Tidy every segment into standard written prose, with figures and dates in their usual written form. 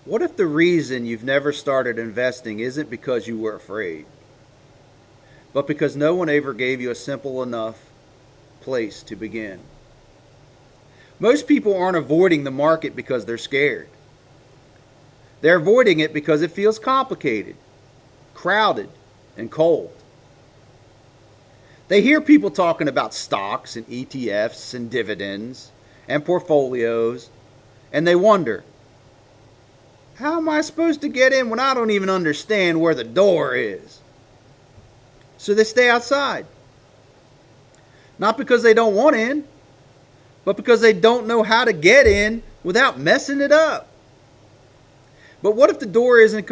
What if the reason you've never started investing isn't because you were afraid, but because no one ever gave you a simple enough place to begin? Most people aren't avoiding the market because they're scared. They're avoiding it because it feels complicated, crowded, and cold. They hear people talking about stocks and ETFs and dividends and portfolios, and they wonder, how am I supposed to get in when I don't even understand where the door is? So they stay outside. Not because they don't want in, but because they don't know how to get in without messing it up. But what if the door isn't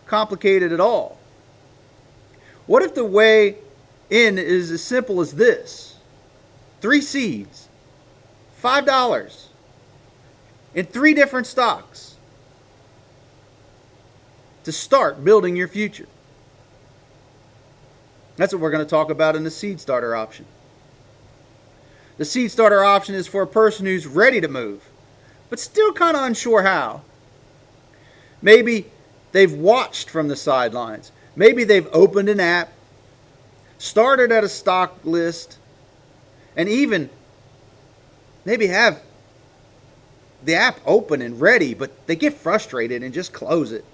complicated at all? What if the way in is as simple as this? 3 seeds, $5 in 3 different stocks to start building your future. That's what we're going to talk about in the seed starter option. The seed starter option is for a person who's ready to move, but still kind of unsure how. Maybe they've watched from the sidelines. Maybe they've opened an app, started at a stock list, and even maybe have the app open and ready, but they get frustrated and just close it.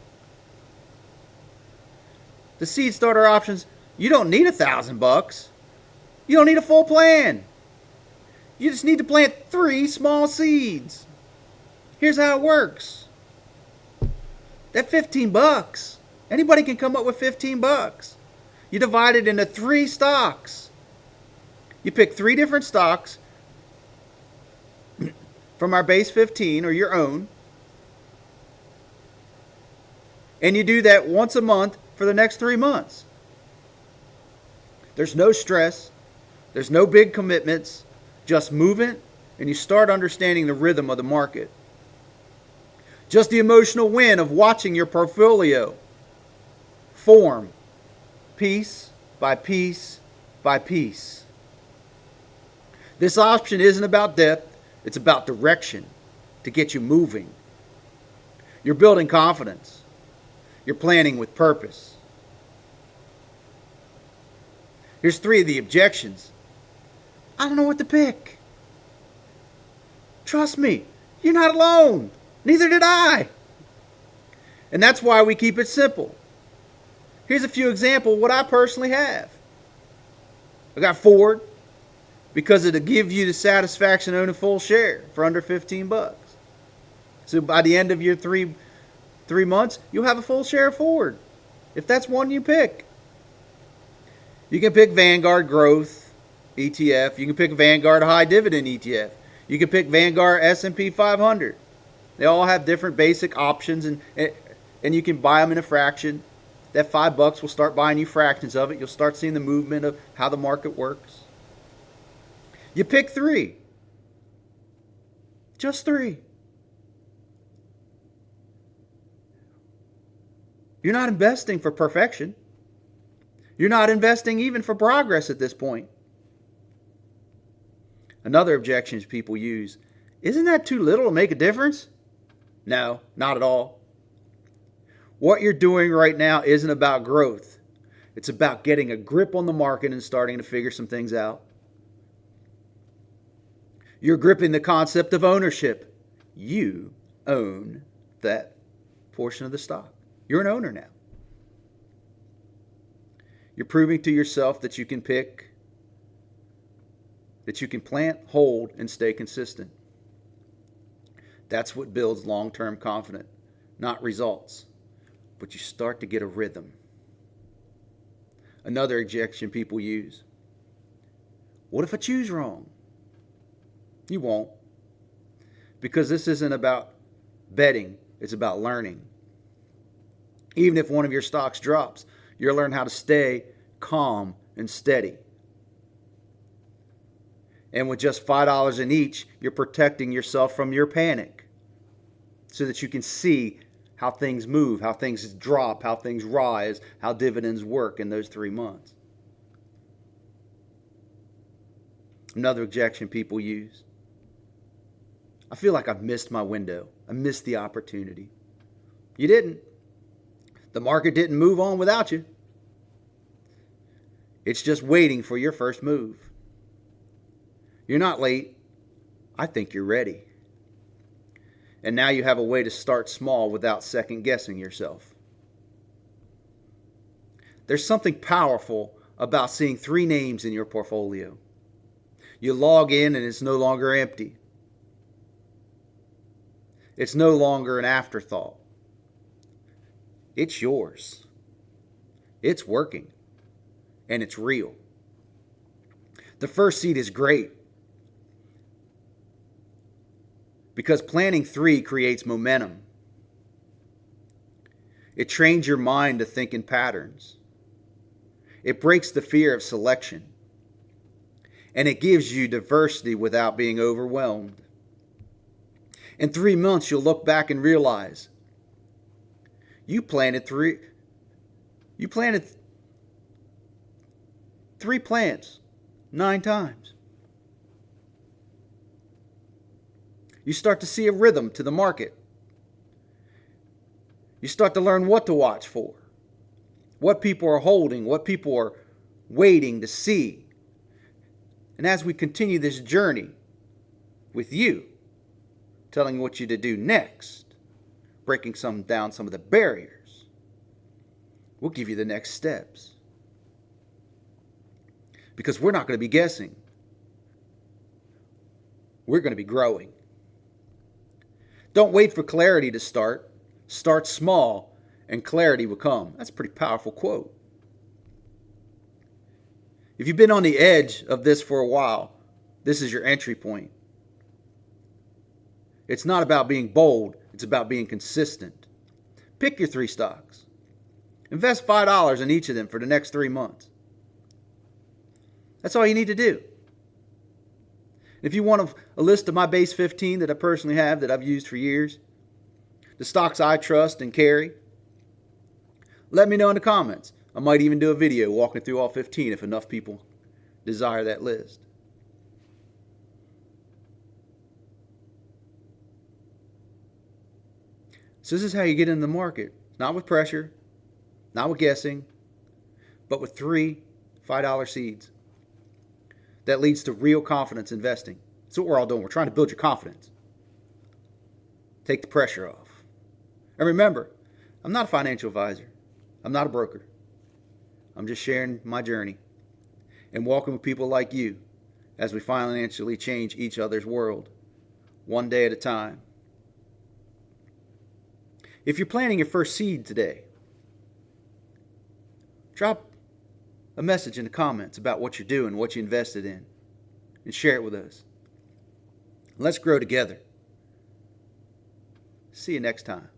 The seed starter options, you don't need $1,000. You don't need a full plan. You just need to plant 3 small seeds. Here's how it works. That $15, anybody can come up with $15. You divide it into 3 stocks. You pick 3 different stocks from our base 15 or your own. And you do that once a month for the next 3 months. There's no stress. There's no big commitments. Just movement, and you start understanding the rhythm of the market. Just the emotional win of watching your portfolio form piece by piece by piece. This option isn't about depth, it's about direction to get you moving. You're building confidence. You're planning with purpose. Here's 3 of the objections. I don't know what to pick. Trust me, you're not alone. Neither did I. And that's why we keep it simple. Here's a few examples of what I personally have. I got Ford because it'll give you the satisfaction of owning a full share for under $15. So by the end of your three months, you'll have a full share of Ford, if that's one you pick. You can pick Vanguard Growth ETF. You can pick Vanguard High Dividend ETF. You can pick Vanguard S&P 500. They all have different basic options, and you can buy them in a fraction. That $5 will start buying you fractions of it. You'll start seeing the movement of how the market works. You pick 3. Just 3. You're not investing for perfection. You're not investing even for progress at this point. Another objection people use, isn't that too little to make a difference? No, not at all. What you're doing right now isn't about growth. It's about getting a grip on the market and starting to figure some things out. You're gripping the concept of ownership. You own that portion of the stock. You're an owner now. You're proving to yourself that you can pick, that you can plant, hold, and stay consistent. That's what builds long-term confidence, not results. But you start to get a rhythm. Another objection people use, what if I choose wrong? You won't. Because this isn't about betting, it's about learning. Even if one of your stocks drops, you'll learn how to stay calm and steady. And with just $5 in each, you're protecting yourself from your panic so that you can see how things move, how things drop, how things rise, how dividends work in those 3 months. Another objection people use, I feel like I've missed my window. I missed the opportunity. You didn't. The market didn't move on without you. It's just waiting for your first move. You're not late. I think you're ready. And now you have a way to start small without second guessing yourself. There's something powerful about seeing 3 names in your portfolio. You log in and it's no longer empty. It's no longer an afterthought. It's yours. It's working. And it's real. The first seed is great because planting 3 creates momentum. It trains your mind to think in patterns. It breaks the fear of selection. And it gives you diversity without being overwhelmed. In 3 months, you'll look back and realize you planted 3 plants 9 times. You start to see a rhythm to the market. You start to learn what to watch for, what people are holding, what people are waiting to see. And as we continue this journey with you, telling you what you to do next, breaking down some of the barriers, we'll give you the next steps. Because we're not going to be guessing. We're going to be growing. Don't wait for clarity to start. Start small and clarity will come. That's a pretty powerful quote. If you've been on the edge of this for a while, this is your entry point. It's not about being bold. It's about being consistent. Pick your 3 stocks. Invest $5 in each of them for the next 3 months. That's all you need to do. If you want a list of my base 15 that I personally have that I've used for years, the stocks I trust and carry, let me know in the comments. I might even do a video walking through all 15 if enough people desire that list. So this is how you get in the market. Not with pressure, not with guessing, but with 3 $5 seeds. That leads to real confidence investing. That's what we're all doing. We're trying to build your confidence. Take the pressure off. And remember, I'm not a financial advisor. I'm not a broker. I'm just sharing my journey and walking with people like you as we financially change each other's world, one day at a time. If you're planting your first seed today, drop a message in the comments about what you're doing, what you invested in, and share it with us. Let's grow together. See you next time.